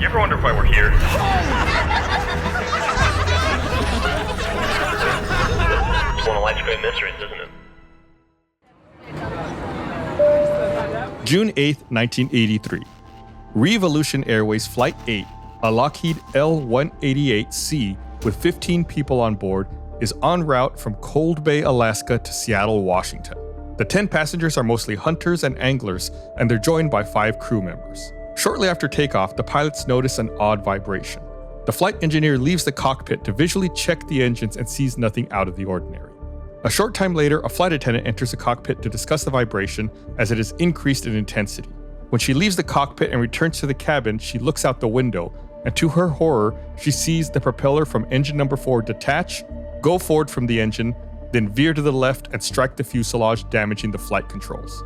You ever wonder why we're here? It's one of life's great mysteries, isn't it? June 8th, 1983. Revolution Airways Flight 8, a Lockheed L-188C with 15 people on board, is en route from Cold Bay, Alaska to Seattle, Washington. The 10 passengers are mostly hunters and anglers, and they're joined by 5 crew members. Shortly after takeoff, the pilots notice an odd vibration. The flight engineer leaves the cockpit to visually check the engines and sees nothing out of the ordinary. A short time later, a flight attendant enters the cockpit to discuss the vibration as it has increased in intensity. When she leaves the cockpit and returns to the cabin, she looks out the window, and to her horror, she sees the propeller from engine number 4 detach, go forward from the engine, then veer to the left and strike the fuselage, damaging the flight controls.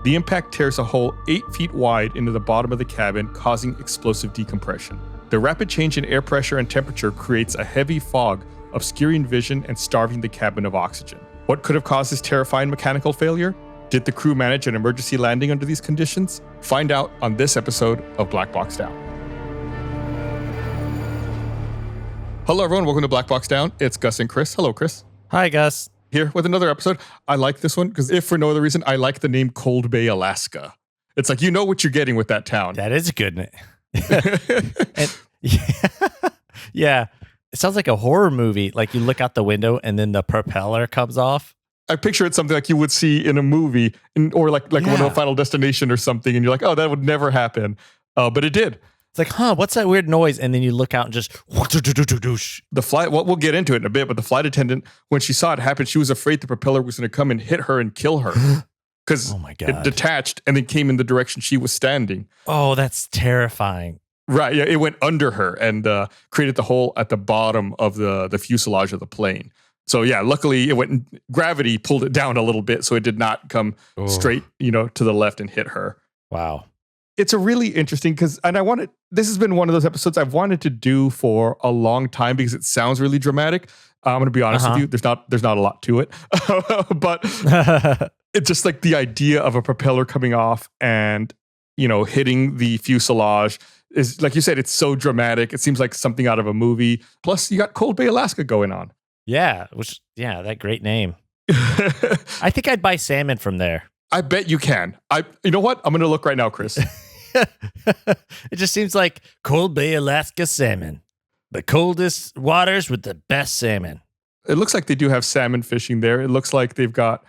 The impact tears a hole 8 feet wide into the bottom of the cabin, causing explosive decompression. The rapid change in air pressure and temperature creates a heavy fog, obscuring vision and starving the cabin of oxygen. What could have caused this terrifying mechanical failure? Did the crew manage an emergency landing under these conditions? Find out on this episode of Black Box Down. Hello everyone, welcome to Black Box Down. It's Gus and Chris. Hello Chris. Hi Gus. Here with another episode. I like this one because if for no other reason, I like the name Cold Bay, Alaska. It's like, you know what you're getting with that town. That is a good name. Yeah. It sounds like a horror movie. Like you look out the window and then the propeller comes off. I picture it something like you would see in a movie or like one of Final Destination or something. And you're like, oh, that would never happen. But it did. It's like, what's that weird noise? And then you look out and just the flight. Well, we'll get into it in a bit, but the flight attendant, when she saw it happen, she was afraid the propeller was going to come and hit her and kill her because it detached and then came in the direction she was standing. Oh, that's terrifying. Right. Yeah. It went under her and created the hole at the bottom of the fuselage of the plane. So yeah, luckily gravity pulled it down a little bit, so it did not come straight, to the left and hit her. Wow. It's a really interesting this has been one of those episodes I've wanted to do for a long time because it sounds really dramatic. I'm going to be honest with you. There's not a lot to it, but it's just like the idea of a propeller coming off and, hitting the fuselage is, like you said, it's so dramatic. It seems like something out of a movie. Plus you got Cold Bay, Alaska going on. Yeah. That great name. I think I'd buy salmon from there. I bet you can. You know what? I'm going to look right now, Chris. It just seems like Cold Bay, Alaska salmon. The coldest waters with the best salmon. It looks like they do have salmon fishing there. It looks like they've got,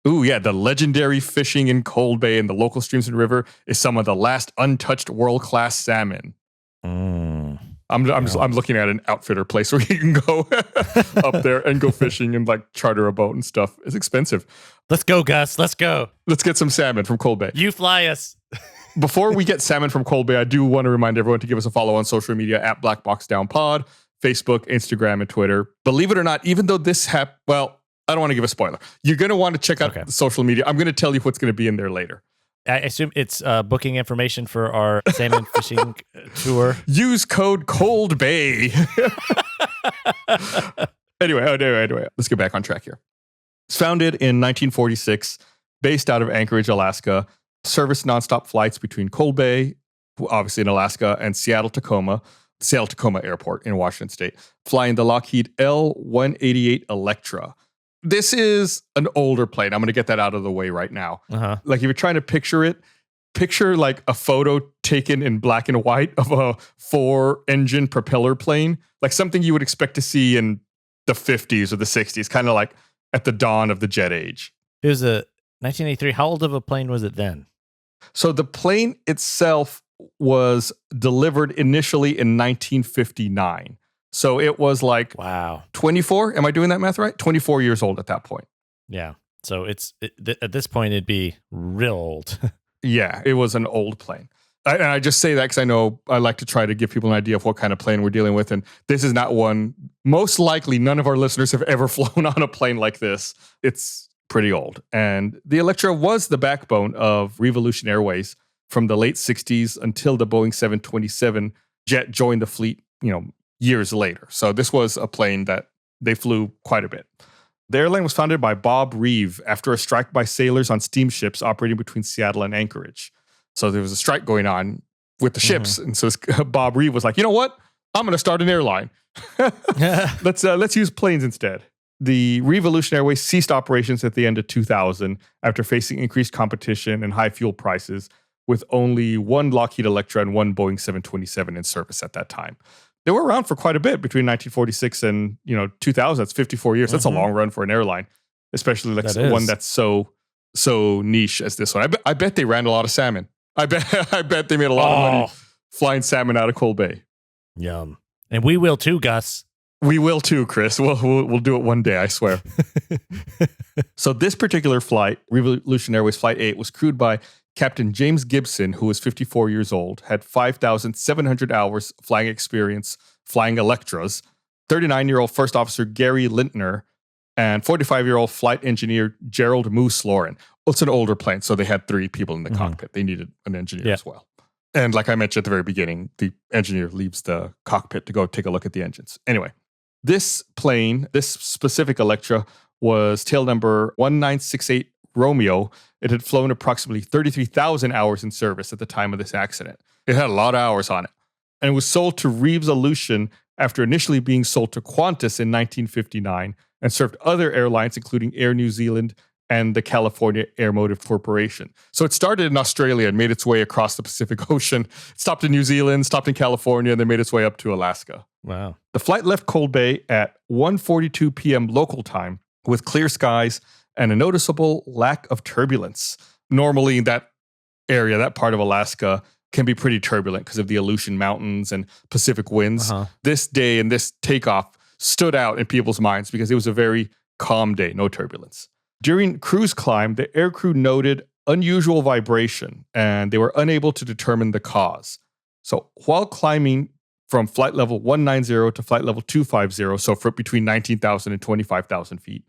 the legendary fishing in Cold Bay and the local streams and river is some of the last untouched world-class salmon. I'm looking at an outfitter place where you can go up there and go fishing and like charter a boat and stuff. It's expensive. Let's go, Gus. Let's go. Let's get some salmon from Cold Bay. You fly us. Before we get salmon from Cold Bay, I do want to remind everyone to give us a follow on social media at Black Box Down Pod, Facebook, Instagram, and Twitter. Believe it or not, even though this I don't want to give a spoiler. You're going to want to check out the social media. I'm going to tell you what's going to be in there later. I assume it's booking information for our salmon fishing tour. Use code Cold Bay. Anyway, let's get back on track here. It's founded in 1946, based out of Anchorage, Alaska. Service nonstop flights between Cold Bay, obviously in Alaska, and Seattle-Tacoma Airport in Washington State, flying the Lockheed L-188 Electra. This is an older plane. I'm going to get that out of the way right now. Like if you're trying to picture it, picture like a photo taken in black and white of a 4-engine propeller plane, like something you would expect to see in the 50s or the 60s, kind of like at the dawn of the jet age. It was a 1983. How old of a plane was it then? So the plane itself was delivered initially in 1959. So it was like 24. Am I doing that math right? 24 years old at that point. Yeah. So at this point, it'd be real old. Yeah, it was an old plane. And I just say that because I know I like to try to give people an idea of what kind of plane we're dealing with. And this is not one. Most likely, none of our listeners have ever flown on a plane like this. It's pretty old. And the Electra was the backbone of Revolution Airways from the late 60s until the Boeing 727 jet joined the fleet, years later. So this was a plane that they flew quite a bit. The airline was founded by Bob Reeve after a strike by sailors on steamships operating between Seattle and Anchorage. So there was a strike going on with the ships. And so Bob Reeve was like, you know what? I'm going to start an airline. Let's use planes instead. The Revolution Airways ceased operations at the end of 2000 after facing increased competition and high fuel prices, with only one Lockheed Electra and one Boeing 727 in service at that time. They were around for quite a bit between 1946 and 2000. That's 54 years. That's a long run for an airline, especially like one that's so niche as this one. I bet they ran a lot of salmon. I bet they made a lot of money flying salmon out of Cold Bay. Yum. And we will too, Gus. We will too, Chris. We'll do it one day, I swear. So this particular flight, Revolution Airways Flight 8, was crewed by Captain James Gibson, who was 54 years old, had 5,700 hours flying experience flying Electras, 39-year-old First Officer Gary Lintner, and 45-year-old flight engineer Gerald Moose Lauren. Well, it's an older plane, so they had 3 people in the cockpit. They needed an engineer as well. And like I mentioned at the very beginning, the engineer leaves the cockpit to go take a look at the engines. Anyway, this plane, this specific Electra, was tail number 1968 Romeo. It had flown approximately 33,000 hours in service at the time of this accident. It had a lot of hours on it. And it was sold to Revolution after initially being sold to Qantas in 1959 and served other airlines, including Air New Zealand and the California Air Motive Corporation. So it started in Australia and made its way across the Pacific Ocean, stopped in New Zealand, stopped in California, and then made its way up to Alaska. Wow. The flight left Cold Bay at 1:42 p.m. local time with clear skies and a noticeable lack of turbulence. Normally that area, that part of Alaska, can be pretty turbulent because of the Aleutian Mountains and Pacific winds. This day and this takeoff stood out in people's minds because it was a very calm day, no turbulence. During cruise climb, the aircrew noted unusual vibration and they were unable to determine the cause. So while climbing from flight level 190 to flight level 250, so for between 19,000 and 25,000 feet,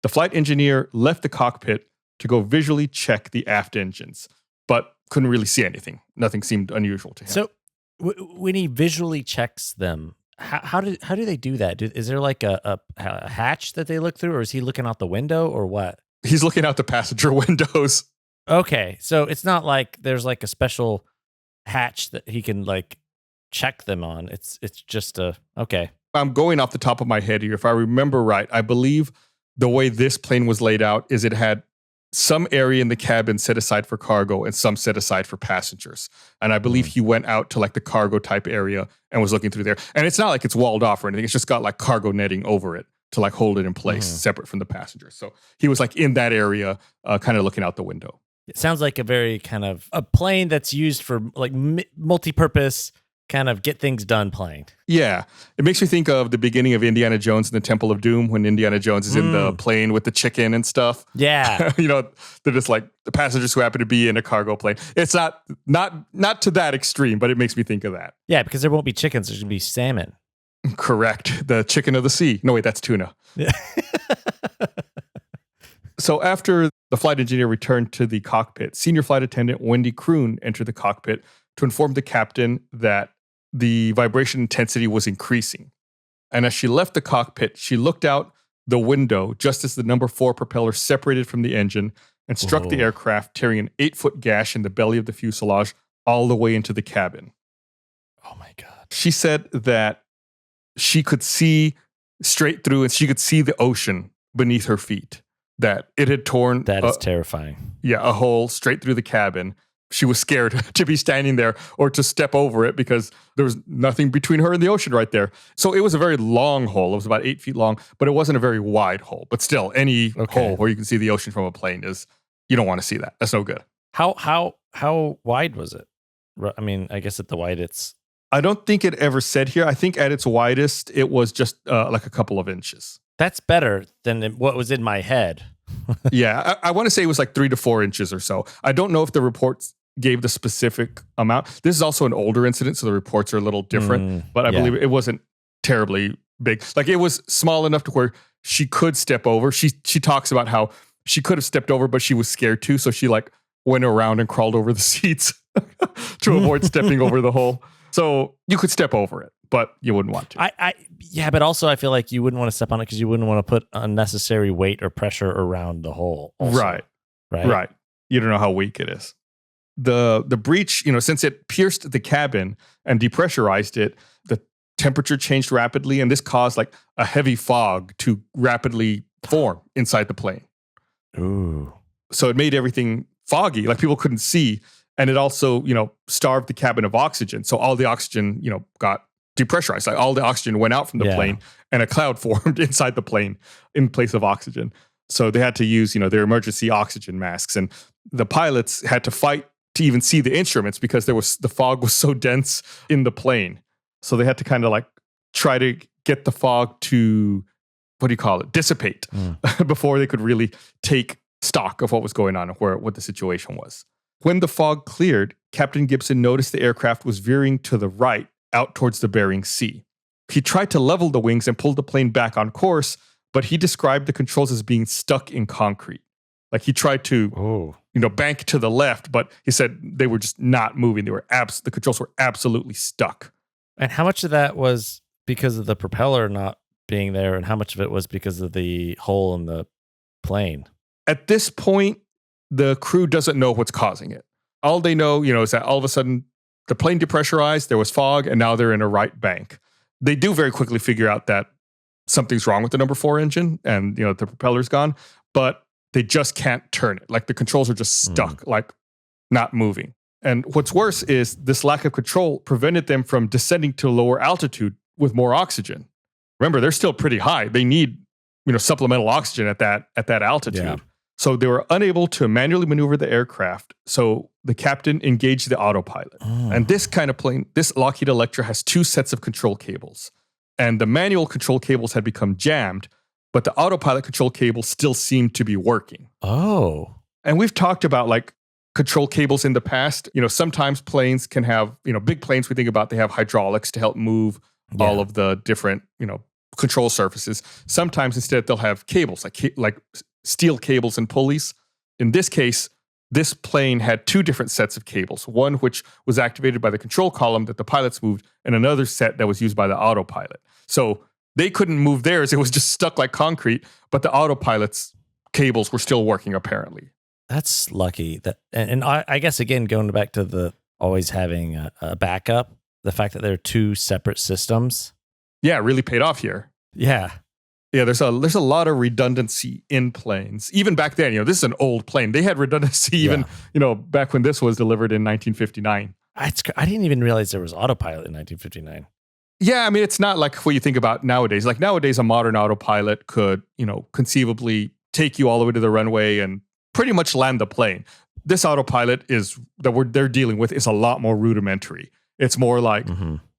the flight engineer left the cockpit to go visually check the aft engines, but couldn't really see anything. Nothing seemed unusual to him. So when he visually checks them, how do they do that? Is there like a hatch that they look through, or is he looking out the window, or what? He's looking out the passenger windows. Okay, so it's not like there's like a special hatch that he can like check them on. It's just okay. I'm going off the top of my head here. If I remember right, I believe the way this plane was laid out is it had some area in the cabin set aside for cargo and some set aside for passengers. And I believe he went out to like the cargo type area and was looking through there. And it's not like it's walled off or anything. It's just got like cargo netting over it to like hold it in place separate from the passengers. So he was like in that area, kind of looking out the window. It sounds like a very kind of a plane that's used for like multi-purpose kind of get things done plane. Yeah. It makes me think of the beginning of Indiana Jones and the Temple of Doom when Indiana Jones is in the plane with the chicken and stuff. Yeah. They're just like the passengers who happen to be in a cargo plane. It's not to that extreme, but it makes me think of that. Yeah, because there won't be chickens. There's going to be salmon. Correct. The chicken of the sea. No, wait, that's tuna. Yeah. So after the flight engineer returned to the cockpit, senior flight attendant Wendy Kroon entered the cockpit to inform the captain that the vibration intensity was increasing. And as she left the cockpit, she looked out the window just as the number 4 propeller separated from the engine and struck the aircraft, tearing an 8-foot gash in the belly of the fuselage all the way into the cabin. Oh my God. She said that she could see straight through and she could see the ocean beneath her feet, that it had torn. That is terrifying. Yeah, a hole straight through the cabin. She was scared to be standing there or to step over it because there was nothing between her and the ocean right there. So it was a very long hole. It was about 8 feet long, but it wasn't a very wide hole. But still, any hole where you can see the ocean from a plane you don't want to see that. That's no good. How wide was it? I mean, I guess at the widest. I don't think it ever said here. I think at its widest, it was just like a couple of inches. That's better than what was in my head. Yeah, I want to say it was like 3 to 4 inches or so. I don't know if the reports gave the specific amount. This is also an older incident, so the reports are a little different, but I believe it wasn't terribly big. Like it was small enough to where she could step over. She talks about how she could have stepped over, but she was scared too, so she like went around and crawled over the seats to avoid stepping over the hole. So you could step over it, but you wouldn't want to. Yeah, but also I feel like you wouldn't want to step on it because you wouldn't want to put unnecessary weight or pressure around the hole. Also, Right. You don't know how weak it is. the breach, since it pierced the cabin and depressurized it, the temperature changed rapidly, and this caused like a heavy fog to rapidly form inside the plane. Ooh. So it made everything foggy, like people couldn't see. And it also, starved the cabin of oxygen. So all the oxygen, got depressurized. Like all the oxygen went out from the plane and a cloud formed inside the plane in place of oxygen. So they had to use, their emergency oxygen masks. And the pilots had to fight to even see the instruments because the fog was so dense in the plane. So they had to kind of like try to get the fog to, dissipate before they could really take stock of what was going on and what the situation was. When the fog cleared, Captain Gibson noticed the aircraft was veering to the right out towards the Bering Sea. He tried to level the wings and pull the plane back on course, but he described the controls as being stuck in concrete. Like he tried to, bank to the left, but he said they were just not moving. The controls were absolutely stuck. And how much of that was because of the propeller not being there, and how much of it was because of the hole in the plane? At this point, the crew doesn't know what's causing it. All they know, is that all of a sudden the plane depressurized, there was fog, and now they're in a right bank. They do very quickly figure out that something's wrong with the number 4 engine and, the propeller's gone, but they just can't turn it. Like the controls are just stuck, like not moving. And what's worse is this lack of control prevented them from descending to a lower altitude with more oxygen. Remember, they're still pretty high. They need, supplemental oxygen at that altitude. Yeah. So they were unable to manually maneuver the aircraft. So the captain engaged the autopilot. And this kind of plane, this Lockheed Electra has 2 sets of control cables. And the manual control cables had become jammed, but the autopilot control cable still seemed to be working. Oh. And we've talked about like control cables in the past. Sometimes planes can have, big planes we think about, they have hydraulics to help move all of the different, control surfaces. Sometimes instead they'll have cables, like steel cables and pulleys. In this case, this plane had 2 different sets of cables, one which was activated by the control column that the pilots moved, and another set that was used by the autopilot. So they couldn't move theirs. It was just stuck like concrete, but the autopilot's cables were still working apparently. That's lucky. And I guess, again, going back to the always having a backup, the fact that there are 2 separate systems. Yeah, it really paid off here. Yeah. Yeah, there's a lot of redundancy in planes. Even back then, this is an old plane. They had redundancy even, back when this was delivered in 1959. I didn't even realize there was autopilot in 1959. Yeah, I mean, it's not like what you think about nowadays. Like nowadays, a modern autopilot could, conceivably take you all the way to the runway and pretty much land the plane. This autopilot they're dealing with is a lot more rudimentary. It's more like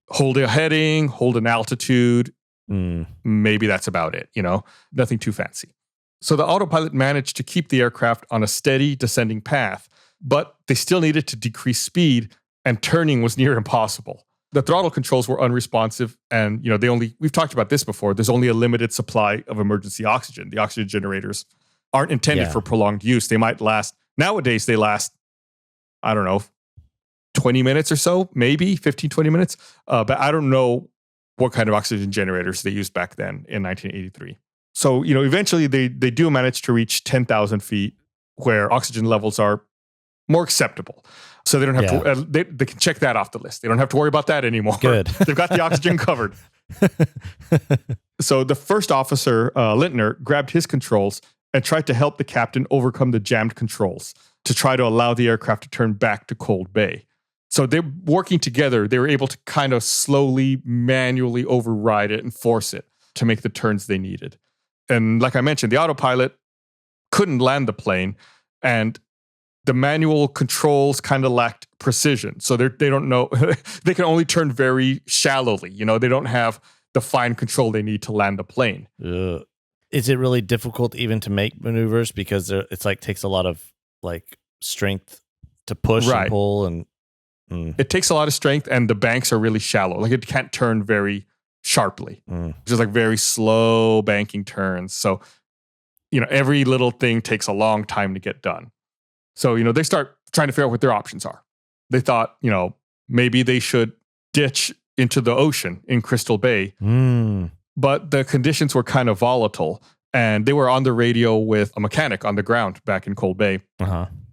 hold a heading, hold an altitude. Maybe that's about it, nothing too fancy. So the autopilot managed to keep the aircraft on a steady descending path, but they still needed to decrease speed, and turning was near impossible. The throttle controls were unresponsive, and we've talked about this before, there's only a limited supply of emergency oxygen. The oxygen generators aren't intended for prolonged use. They might last, nowadays they last, I don't know, 20 minutes or so, maybe 15, 20 minutes. But I don't know what kind of oxygen generators they used back then in 1983. So, eventually they do manage to reach 10,000 feet where oxygen levels are more acceptable. So they don't have to, they can check that off the list. They don't have to worry about that anymore. Good. They've got the oxygen covered. So the first officer, Lintner, grabbed his controls and tried to help the captain overcome the jammed controls to try to allow the aircraft to turn back to Cold Bay. So they're working together. They were able to kind of slowly, manually override it and force it to make the turns they needed. And like I mentioned, the autopilot couldn't land the plane, and the manual controls kind of lacked precision. So they don't know, they can only turn very shallowly. They don't have the fine control they need to land the plane. Is it really difficult even to make maneuvers because it's like takes a lot of like strength to push and pull and It takes a lot of strength, and the banks are really shallow. Like it can't turn very sharply. Just like very slow banking turns. So, every little thing takes a long time to get done. So, they start trying to figure out what their options are. They thought, maybe they should ditch into the ocean in Crystal Bay. But the conditions were kind of volatile, and they were on the radio with a mechanic on the ground back in Cold Bay.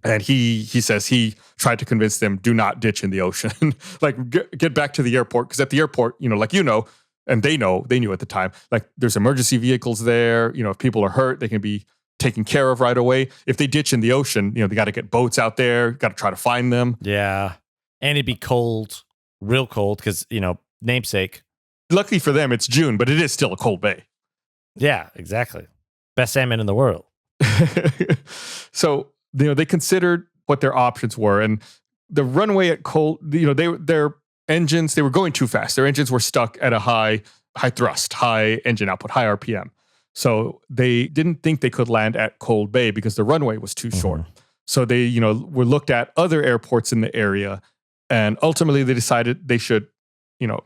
And he says he tried to convince them, do not ditch in the ocean. Like, get back to the airport. Because at the airport, and they knew at the time, like, there's emergency vehicles there. If people are hurt, they can be taken care of right away. If they ditch in the ocean, they got to get boats out there, got to try to find them. Yeah. And it'd be cold, real cold, because, namesake. Luckily for them, it's June, but it is still a cold bay. Yeah, exactly. Best salmon in the world. So, they considered what their options were, and the runway at Cold, their engines, they were going too fast. Their engines were stuck at a high thrust, high engine output, high RPM. So they didn't think they could land at Cold Bay because the runway was too short. So they, were looked at other airports in the area, and ultimately they decided they should,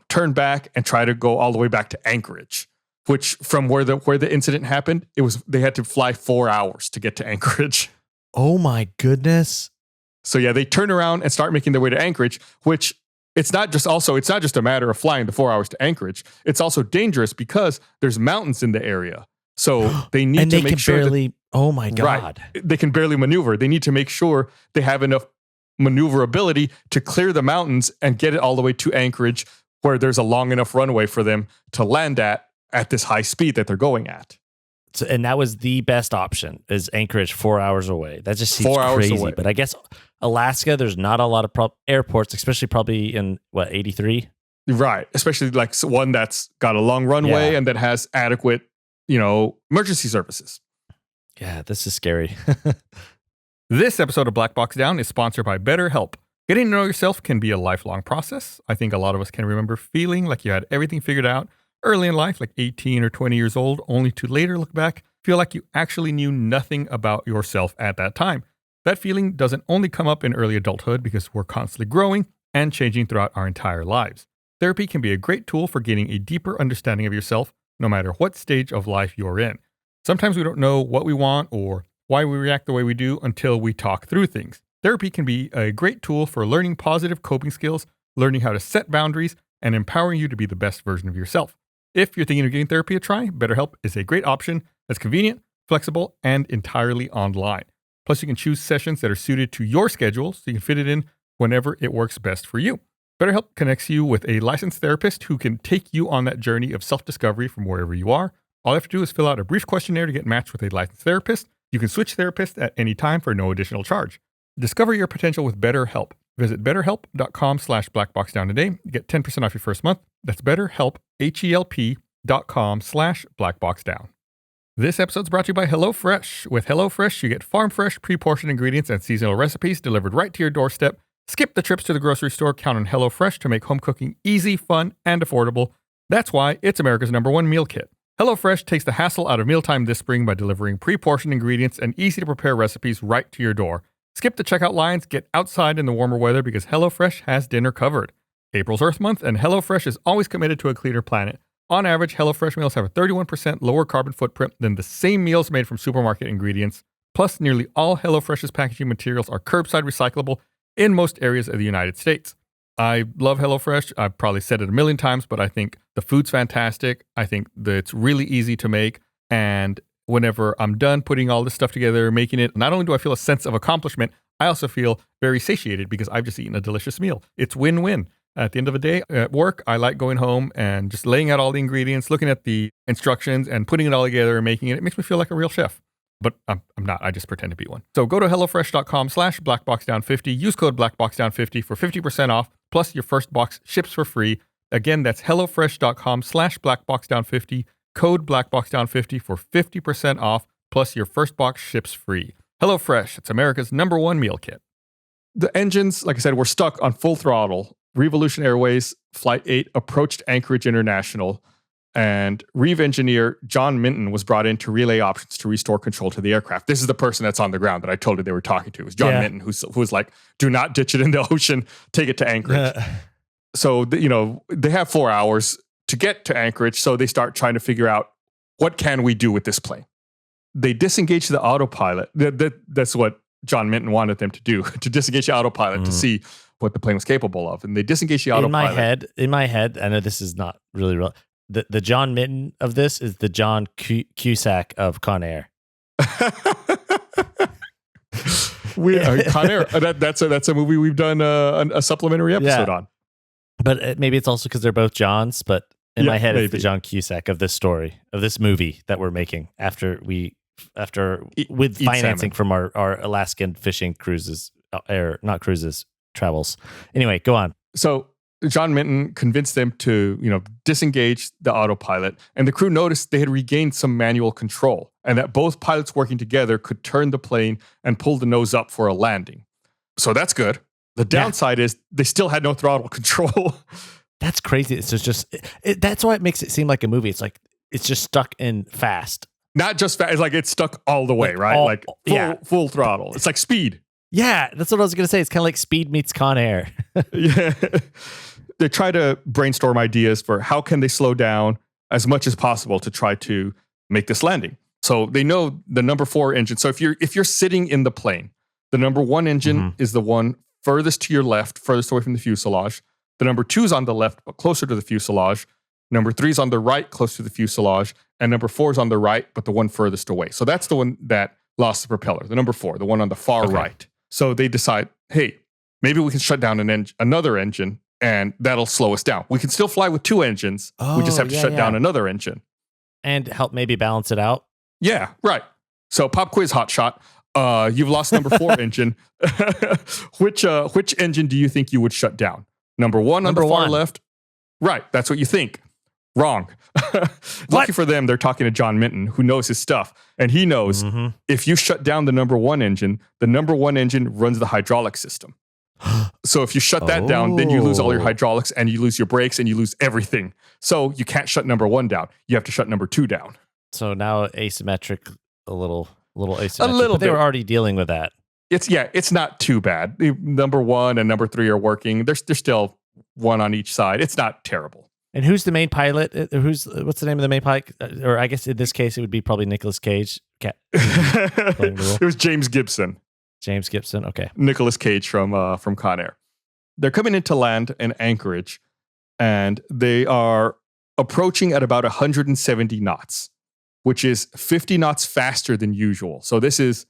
turn back and try to go all the way back to Anchorage, which from where the incident happened, they had to fly 4 hours to get to Anchorage. Oh my goodness. So yeah, they turn around and start making their way to Anchorage, which it's not just a matter of flying the 4 hours to Anchorage. It's also dangerous because there's mountains in the area. So they need to make sure oh my God. Right, they can barely maneuver. They need to make sure they have enough maneuverability to clear the mountains and get it all the way to Anchorage, where there's a long enough runway for them to land at this high speed that they're going at. So, and that was the best option, is Anchorage 4 hours away. That just seems 4 hours crazy. away. But I guess Alaska, there's not a lot of airports, especially probably in 83? Right. Especially like one that's got a long runway and that has adequate, emergency services. Yeah, this is scary. This episode of Black Box Down is sponsored by BetterHelp. Getting to know yourself can be a lifelong process. I think a lot of us can remember feeling like you had everything figured out early in life, like 18 or 20 years old, only to later look back, feel like you actually knew nothing about yourself at that time. That feeling doesn't only come up in early adulthood because we're constantly growing and changing throughout our entire lives. Therapy can be a great tool for gaining a deeper understanding of yourself, no matter what stage of life you're in. Sometimes we don't know what we want or why we react the way we do until we talk through things. Therapy can be a great tool for learning positive coping skills, learning how to set boundaries, and empowering you to be the best version of yourself. If you're thinking of giving therapy a try, BetterHelp is a great option that's convenient, flexible, and entirely online. Plus, you can choose sessions that are suited to your schedule so you can fit it in whenever it works best for you. BetterHelp connects you with a licensed therapist who can take you on that journey of self-discovery from wherever you are. All you have to do is fill out a brief questionnaire to get matched with a licensed therapist. You can switch therapists at any time for no additional charge. Discover your potential with BetterHelp. Visit betterhelp.com/blackboxdown today. Get 10% off your first month. That's BetterHelp, HELP.com/blackboxdown. This episode is brought to you by HelloFresh. With HelloFresh, you get farm fresh, pre-portioned ingredients and seasonal recipes delivered right to your doorstep. Skip the trips to the grocery store. Count on HelloFresh to make home cooking easy, fun, and affordable. That's why it's America's #1 meal kit. HelloFresh takes the hassle out of mealtime this spring by delivering pre-portioned ingredients and easy-to-prepare recipes right to your door. Skip the checkout lines, get outside in the warmer weather because HelloFresh has dinner covered. April's Earth Month, and HelloFresh is always committed to a cleaner planet. On average, HelloFresh meals have a 31% lower carbon footprint than the same meals made from supermarket ingredients. Plus, nearly all HelloFresh's packaging materials are curbside recyclable in most areas of the United States. I love HelloFresh. I've probably said it a million times, but I think the food's fantastic. I think that it's really easy to make. And whenever I'm done putting all this stuff together, making it, not only do I feel a sense of accomplishment, I also feel very satiated because I've just eaten a delicious meal. It's win-win. At the end of the day, at work, I like going home and just laying out all the ingredients, looking at the instructions and putting it all together and making it. It makes me feel like a real chef. But I'm not. I just pretend to be one. So go to HelloFresh.com/BlackBoxDown50. Use code BlackBoxDown50 for 50% off. Plus your first box ships for free. Again, that's HelloFresh.com/BlackBoxDown50. Code BlackBoxDown50 for 50% off. Plus your first box ships free. HelloFresh, it's America's #1 meal kit. The engines, like I said, were stuck on full throttle. Revolution Airways Flight 8 approached Anchorage International, and Reeve engineer John Minton was brought in to relay options to restore control to the aircraft. This is the person that's on the ground that I told you they were talking to. It was John Minton, who was like, do not ditch it in the ocean, take it to Anchorage. So, they have 4 hours to get to Anchorage, so they start trying to figure out, what can we do with this plane? They disengage the autopilot. That's what John Minton wanted them to do, to disengage the autopilot to see what the plane was capable of. And they disengage the autopilot. In my head, I know this is not really real. The John Minton of this is the John Cusack of Con Air. Con Air. That's a movie we've done a supplementary episode on. But maybe it's also because they're both Johns. But in my head, maybe. it's the John Cusack of this story, of this movie that we're making with financing from our Alaskan fishing cruises, travels. Anyway, go on. So John Minton convinced them to, disengage the autopilot, and the crew noticed they had regained some manual control, and that both pilots working together could turn the plane and pull the nose up for a landing. So that's good. The downside is they still had no throttle control. That's crazy. It's just that's why it makes it seem like a movie. It's like it's just stuck in fast. Not just fast. It's like it's stuck all the way, right? Full throttle. It's like Speed. Yeah, that's what I was going to say. It's kind of like Speed meets Con Air. Yeah. They try to brainstorm ideas for how can they slow down as much as possible to try to make this landing. So they know the number 4 engine. So if you're sitting in the plane, the number 1 engine is the one furthest to your left, furthest away from the fuselage. The number 2 is on the left, but closer to the fuselage. Number 3 is on the right, close to the fuselage. And number 4 is on the right, but the one furthest away. So that's the one that lost the propeller, the number 4, the one on the far right. So they decide, hey, maybe we can shut down another engine, and that'll slow us down. We can still fly with 2 engines. We just have to shut down another engine. And help maybe balance it out? Yeah, right. So pop quiz hot shot. You've lost number 4 engine. Which engine do you think you would shut down? Number 1 on the far left? Right, that's what you think. Wrong. Lucky for them, they're talking to John Minton, who knows his stuff. And he knows if you shut down the number 1 engine, the number 1 engine runs the hydraulic system. So if you shut that down, then you lose all your hydraulics and you lose your brakes and you lose everything. So you can't shut number 1 down. You have to shut number 2 down. So now asymmetric, a little asymmetric. But they were already dealing with that. It's not too bad. Number 1 and number 3 are working. There's still one on each side. It's not terrible. And who's the main pilot? What's the name of the main pilot? Or I guess in this case, it would be probably Nicolas Cage. It was James Gibson. James Gibson. Okay. Nicolas Cage from Con Air. They're coming into land in Anchorage, and they are approaching at about 170 knots, which is 50 knots faster than usual. So this is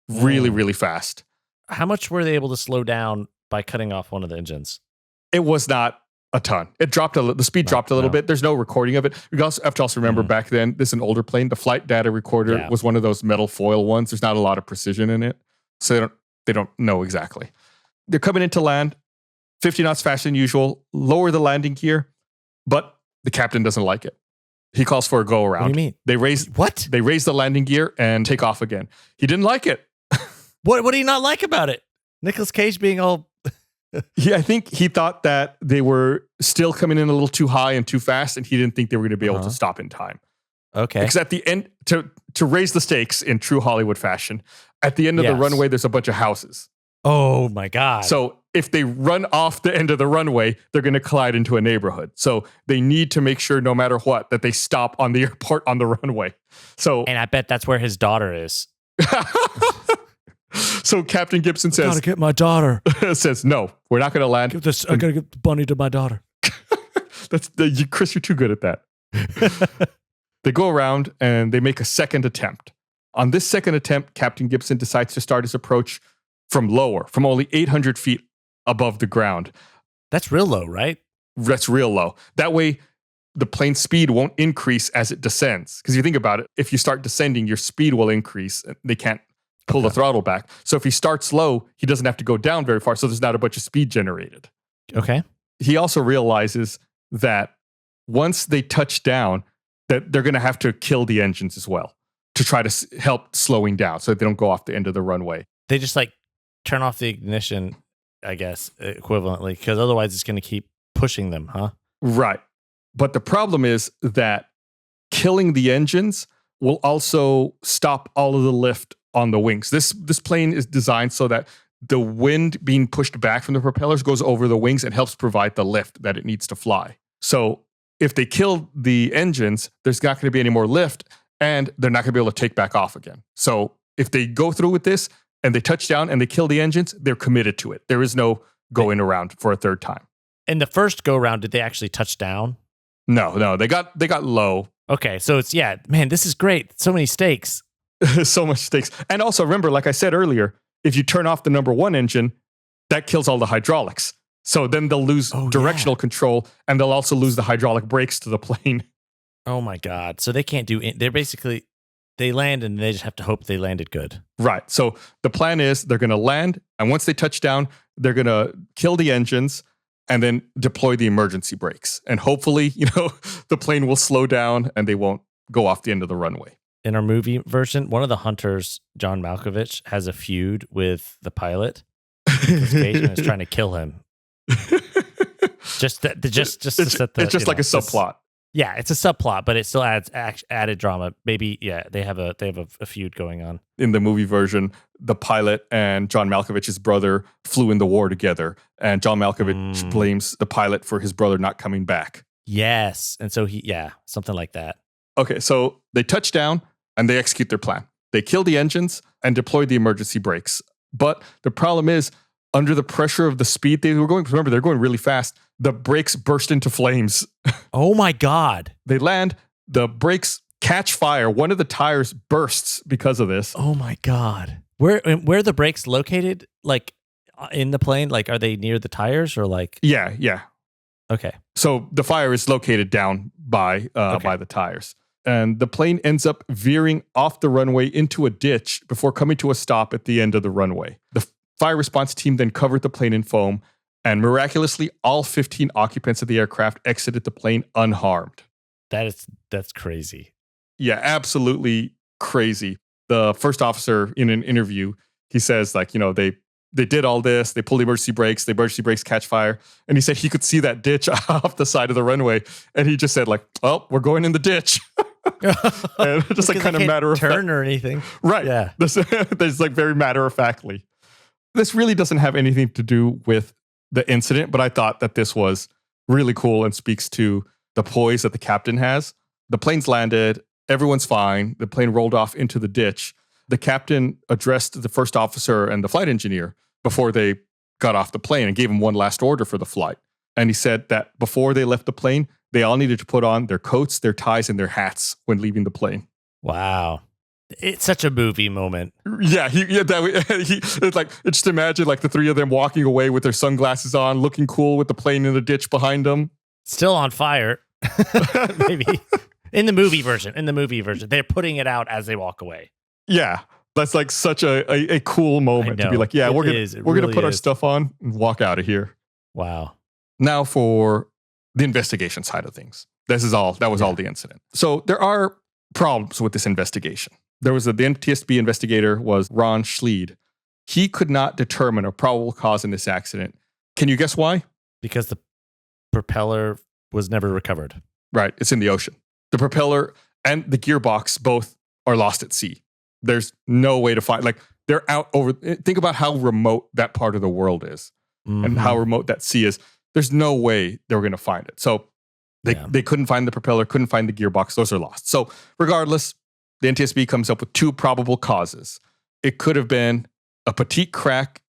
really, really fast. How much were they able to slow down by cutting off one of the engines? It was not a ton. It dropped the speed dropped a little bit. There's no recording of it. You also have to remember back then, this is an older plane. The flight data recorder was one of those metal foil ones. There's not a lot of precision in it. So they don't know exactly. They're coming into land, 50 knots faster than usual, lower the landing gear, but the captain doesn't like it. He calls for a go around. What do you mean? They raise the landing gear and take off again. He didn't like it. What do you not like about it? Nicolas Cage being all... Yeah, I think he thought that they were still coming in a little too high and too fast, and he didn't think they were going to be able to stop in time. Okay. Because at the end, to raise the stakes in true Hollywood fashion, at the end of the runway, there's a bunch of houses. Oh my God. So if they run off the end of the runway, they're going to collide into a neighborhood. So they need to make sure no matter what, that they stop on the airport on the runway. And I bet that's where his daughter is. So Captain Gibson says, I gotta get my daughter. Says, no, we're not going to land. I gotta get the bunny to my daughter. Chris, you're too good at that. They go around and they make a second attempt. On this second attempt, Captain Gibson decides to start his approach from only 800 feet above the ground. That's real low, right? That's real low. That way, the plane's speed won't increase as it descends. Because you think about it, if you start descending, your speed will increase. They can't pull the throttle back. So if he starts low, he doesn't have to go down very far. So there's not a bunch of speed generated. Okay. He also realizes that once they touch down, that they're going to have to kill the engines as well to try to help slowing down so that they don't go off the end of the runway. They just turn off the ignition, I guess, equivalently, because otherwise it's going to keep pushing them, huh? Right. But the problem is that killing the engines will also stop all of the lift on the wings. This plane is designed so that the wind being pushed back from the propellers goes over the wings and helps provide the lift that it needs to fly. So if they kill the engines, there's not going to be any more lift, and they're not going to be able to take back off again. So if they go through with this and they touch down and they kill the engines, they're committed to it. There is no going around for a third time. In the first go round, did they actually touch down? No, they got low. Okay, so it's man, this is great. So many stakes. So much stakes. And also remember, like I said earlier, if you turn off the number one engine, that kills all the hydraulics. So then they'll lose directional control, and they'll also lose the hydraulic brakes to the plane. Oh my God. So they can't they're basically, they land and they just have to hope they landed good. Right. So the plan is they're going to land, and once they touch down, they're going to kill the engines and then deploy the emergency brakes. And hopefully, the plane will slow down and they won't go off the end of the runway. In our movie version, one of the hunters, John Malkovich, has a feud with the pilot. Nicolas Cage, and is trying to kill him. Just to set the. It's just like a subplot. Yeah, it's a subplot, but it still adds added drama. Maybe, they have a feud going on. In the movie version, the pilot and John Malkovich's brother flew in the war together, and John Malkovich blames the pilot for his brother not coming back. Yes, and so something like that. Okay, so they touch down and they execute their plan. They kill the engines and deploy the emergency brakes. But the problem is, under the pressure of the speed they were going, remember, they're going really fast, the brakes burst into flames. Oh my God. They land, the brakes catch fire. One of the tires bursts because of this. Oh my God. Where are the brakes located? Like in the plane? Like, are they near the tires or like? Yeah. Okay. So the fire is located down by the tires. And the plane ends up veering off the runway into a ditch before coming to a stop at the end of the runway. The fire response team then covered the plane in foam, and miraculously, all 15 occupants of the aircraft exited the plane unharmed. That's crazy. Yeah, absolutely crazy. The first officer in an interview, he says, they did all this, they pulled the emergency brakes catch fire, and he said he could see that ditch off the side of the runway, and he just said oh, we're going in the ditch. And just kind of matter of fact. Turn or anything. Right. Yeah. There's very matter of factly. This really doesn't have anything to do with the incident, but I thought that this was really cool and speaks to the poise that the captain has. The plane's landed, everyone's fine. The plane rolled off into the ditch. The captain addressed the first officer and the flight engineer before they got off the plane and gave him one last order for the flight. And he said that before they left the plane, they all needed to put on their coats, their ties, and their hats when leaving the plane. Wow. It's such a movie moment. Yeah, just imagine the three of them walking away with their sunglasses on, looking cool with the plane in the ditch behind them. Still on fire. Maybe. In the movie version, they're putting it out as they walk away. Yeah, that's such a cool moment to be we're gonna put our stuff on and walk out of here. Wow. Now for the investigation side of things. That was all the incident. So there are problems with this investigation. There was the NTSB investigator was Ron Schleid. He could not determine a probable cause in this accident. Can you guess why? Because the propeller was never recovered. Right, it's in the ocean. The propeller and the gearbox both are lost at sea. There's no way to find, they're out over, think about how remote that part of the world is and how remote that sea is. There's no way they were going to find it. So they couldn't find the propeller, couldn't find the gearbox. Those are lost. So regardless, the NTSB comes up with two probable causes. It could have been a petite crack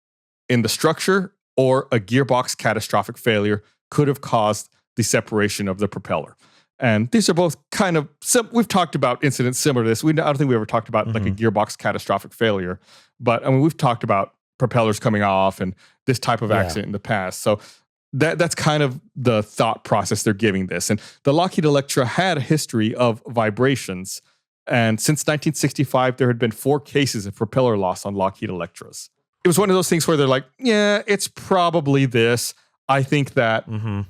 in the structure, or a gearbox catastrophic failure could have caused the separation of the propeller. And these are both kind of, we've talked about incidents similar to this. I don't think we ever talked about a gearbox catastrophic failure, but we've talked about propellers coming off and this type of accident in the past. So that's kind of the thought process they're giving this. And the Lockheed Electra had a history of vibrations. And since 1965, there had been 4 cases of propeller loss on Lockheed Electras. It was one of those things where they're like, yeah, it's probably this. I think that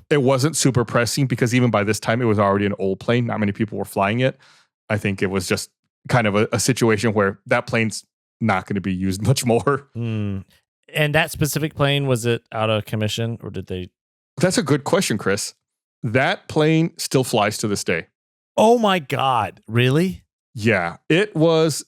it wasn't super pressing because even by this time, it was already an old plane. Not many people were flying it. I think it was just kind of a situation where that plane's not going to be used much more. And that specific plane, was it out of commission or did they? That's a good question, Chris. That plane still flies to this day. Oh my God. Really? Yeah, it was,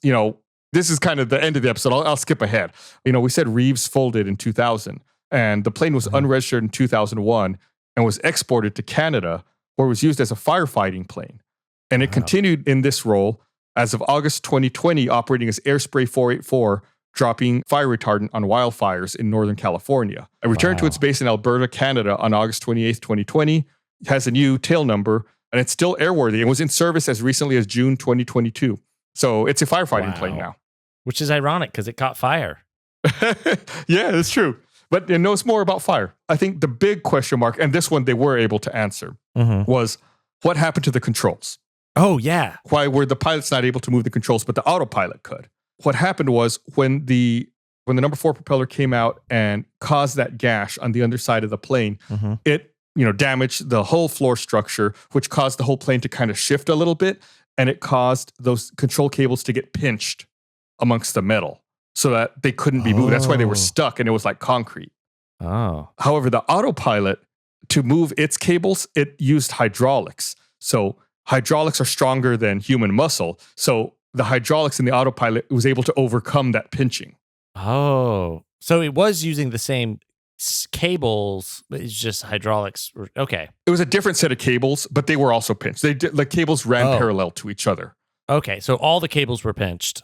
this is kind of the end of the episode. I'll skip ahead. We said Reeves folded in 2000 and the plane was unregistered in 2001 and was exported to Canada where it was used as a firefighting plane. And it continued in this role as of August 2020, operating as Airspray 484, dropping fire retardant on wildfires in Northern California. It returned to its base in Alberta, Canada on August 28th, 2020. It has a new tail number. And it's still airworthy and was in service as recently as June 2022. So it's a firefighting plane now. Which is ironic because it caught fire. Yeah, it's true. But it knows more about fire. I think the big question mark, and this one they were able to answer, was what happened to the controls? Oh, yeah. Why were the pilots not able to move the controls, but the autopilot could? What happened was when the number 4 propeller came out and caused that gash on the underside of the plane, it damaged the whole floor structure, which caused the whole plane to kind of shift a little bit, and it caused those control cables to get pinched amongst the metal so that they couldn't be moved. That's why they were stuck, and it was like concrete. Oh. However, the autopilot, to move its cables, it used hydraulics. So hydraulics are stronger than human muscle. So the hydraulics in the autopilot was able to overcome that pinching. Oh. So it was using the same cables, but it's just hydraulics. Okay. It was a different set of cables, but they were also pinched. The cables ran parallel to each other. Okay. So all the cables were pinched.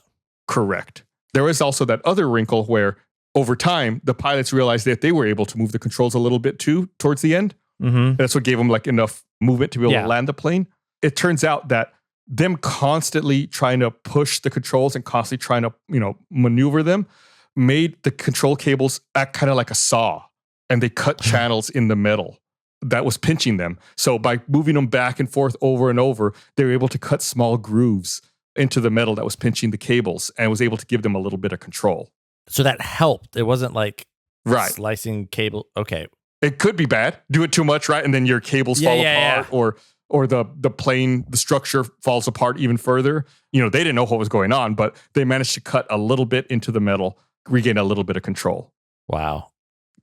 Correct. There was also that other wrinkle where over time, the pilots realized that they were able to move the controls a little bit too towards the end. That's what gave them like enough movement to be able to land the plane. It turns out that them constantly trying to push the controls and constantly trying to, maneuver them made the control cables act kind of like a saw, and they cut channels in the metal that was pinching them. So by moving them back and forth over and over, they were able to cut small grooves into the metal that was pinching the cables and was able to give them a little bit of control. So that helped. It wasn't like slicing cable. Okay. It could be bad. Do it too much, right? And then your cables fall apart or the plane, the structure falls apart even further. They didn't know what was going on, but they managed to cut a little bit into the metal, regain a little bit of control. Wow.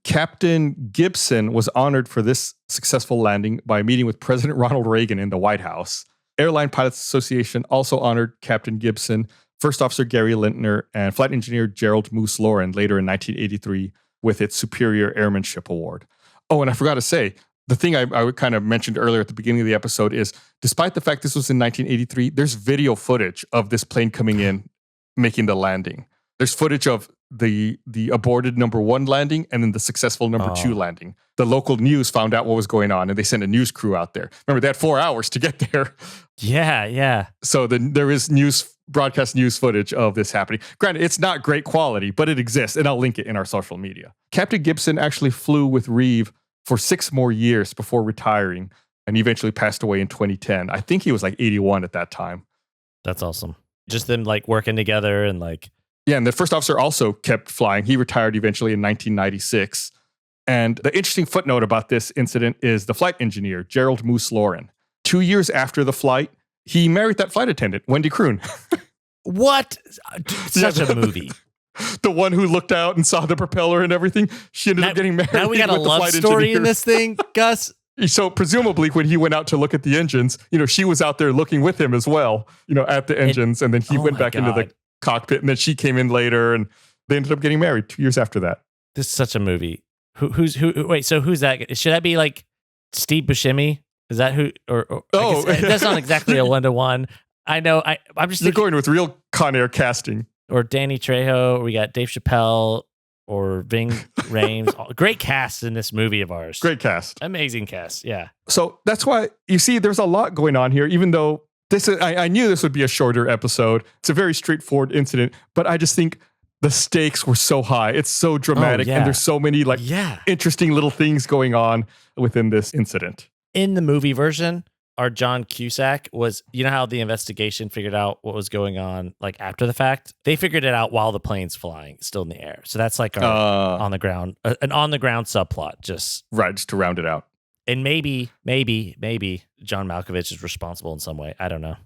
Captain Gibson was honored for this successful landing by meeting with President Ronald Reagan in the White House. Airline Pilots Association also honored Captain Gibson, First Officer Gary Lintner, and Flight Engineer Gerald Moose Lauren later in 1983 with its Superior Airmanship Award. Oh, and I forgot to say, the thing I kind of mentioned earlier at the beginning of the episode is, despite the fact this was in 1983, there's video footage of this plane coming in, making the landing. There's footage of the aborted number 1 landing and then the successful number 2 landing. The local news found out what was going on and they sent a news crew out there. Remember, they had 4 hours to get there. Yeah. So there is broadcast news footage of this happening. Granted, it's not great quality, but it exists, and I'll link it in our social media. Captain Gibson actually flew with Reeve for 6 more years before retiring, and he eventually passed away in 2010. I think he was like 81 at that time. That's awesome. Just them like working together and like... Yeah, and the first officer also kept flying. He retired eventually in 1996. And the interesting footnote about this incident is the flight engineer, Gerald Moose Lauren. 2 years after the flight, he married that flight attendant, Wendy Kroon. What? Such a movie. The one who looked out and saw the propeller and everything. She ended up getting married. Now we got a love story in this thing, Gus. So presumably when he went out to look at the engines, she was out there looking with him as well, at the engines. And then he went back into the cockpit, and then she came in later, and they ended up getting married 2 years after that. This is such a movie. Wait, so who's that? Should that be like Steve Buscemi? Is that who? Or that's not exactly a 1-to-1. I know. I'm just. You're going with real Con Air casting. Or Danny Trejo. Or we got Dave Chappelle or Ving Rhames. Great cast in this movie of ours. Great cast. Amazing cast. Yeah. So that's why you see there's a lot going on here. Even though I knew this would be a shorter episode. It's a very straightforward incident, but I just think the stakes were so high. It's so dramatic, and there's so many interesting little things going on within this incident. In the movie version, our John Cusack was, how the investigation figured out what was going on like after the fact? They figured it out while the plane's flying, still in the air. So that's like our on the ground subplot, just to round it out. And maybe John Malkovich is responsible in some way. I don't know.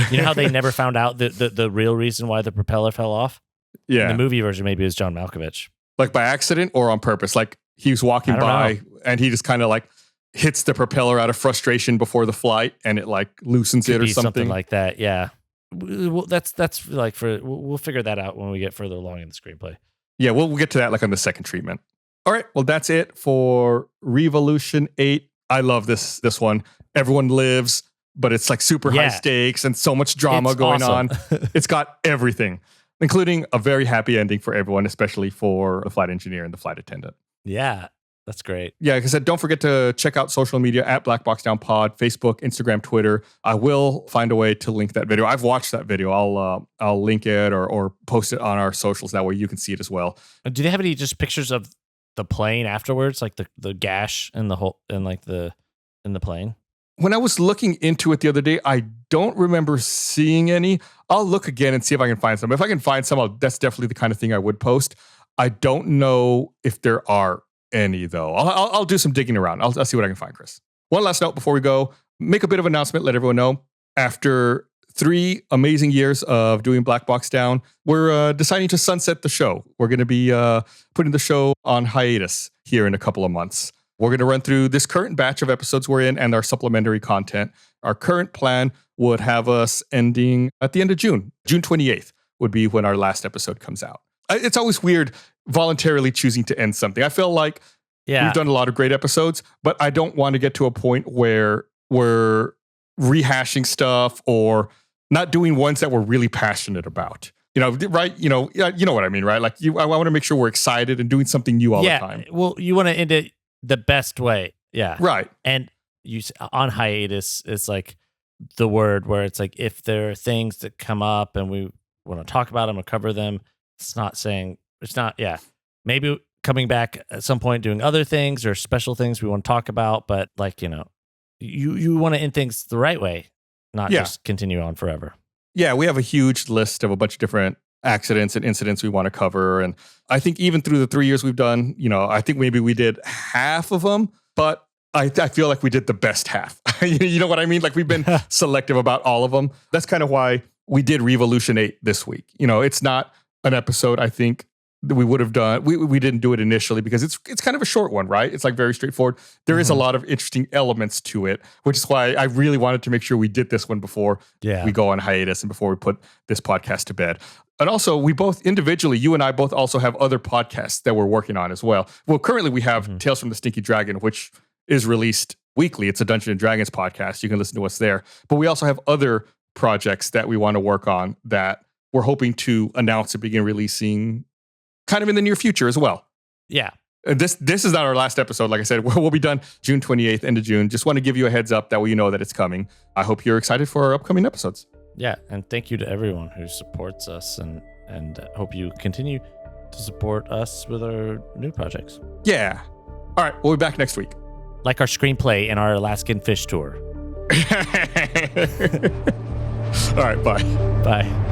You know how they never found out the real reason why the propeller fell off? Yeah. In the movie version, maybe it was John Malkovich. Like by accident or on purpose? Like he was walking by and he just kind of like hits the propeller out of frustration before the flight, and it like loosens it or something like that. Yeah. Well, that's like we'll figure that out when we get further along in the screenplay. Yeah, we'll get to that like on the second treatment. All right, well, that's it for Revolution 8. I love this one. Everyone lives, but it's like super high stakes and so much drama going on. It's got everything, including a very happy ending for everyone, especially for the flight engineer and the flight attendant. Yeah. That's great. Yeah, like I said, don't forget to check out social media at Black Box Down Pod, Facebook, Instagram, Twitter. I will find a way to link that video. I've watched that video. I'll link it or post it on our socials. That way you can see it as well. Do they have any just pictures of the plane afterwards, like the gash in the whole in the plane? When I was looking into it the other day, I don't remember seeing any. I'll look again and see if I can find some. If I can find some, that's definitely the kind of thing I would post. I don't know if there are any, though. I'll do some digging around. I'll see what I can find, Chris. One last note before we go. Make a bit of an announcement. Let everyone know. After 3 amazing years of doing Black Box Down, we're deciding to sunset the show. We're going to be putting the show on hiatus here in a couple of months. We're going to run through this current batch of episodes we're in and our supplementary content. Our current plan would have us ending at the end of June. June 28th would be when our last episode comes out. It's always weird voluntarily choosing to end something. I feel like we've done a lot of great episodes, but I don't want to get to a point where we're rehashing stuff or not doing ones that we're really passionate about. Right? You know what I mean, right? Like I want to make sure we're excited and doing something new all the time. Well, you want to end it the best way. Yeah. Right. And on hiatus, it's like the word where it's like, if there are things that come up and we want to talk about them or cover them, maybe coming back at some point doing other things or special things we want to talk about, but like, you want to end things the right way, not just continue on forever. Yeah, we have a huge list of a bunch of different accidents and incidents we want to cover. And I think even through the 3 years we've done, I think maybe we did half of them, but I feel like we did the best half. You know what I mean? Like we've been selective about all of them. That's kind of why we did Revolution 8 this week. It's not an episode I think that we would have done. We didn't do it initially because it's kind of a short one, right? It's like very straightforward. There is a lot of interesting elements to it, which is why I really wanted to make sure we did this one before we go on hiatus and before we put this podcast to bed. And also, we both individually, you and I both also have other podcasts that we're working on as well. Well, currently we have Tales from the Stinky Dragon, which is released weekly. It's a Dungeons and Dragons podcast. You can listen to us there. But we also have other projects that we want to work on that we're hoping to announce and begin releasing kind of in the near future as well. Yeah. This is not our last episode. Like I said, we'll be done June 28th, end of June. Just want to give you a heads up that way you know that it's coming. I hope you're excited for our upcoming episodes. Yeah. And thank you to everyone who supports us and hope you continue to support us with our new projects. Yeah. All right. We'll be back next week. Like our screenplay in our Alaskan fish tour. All right. Bye. Bye.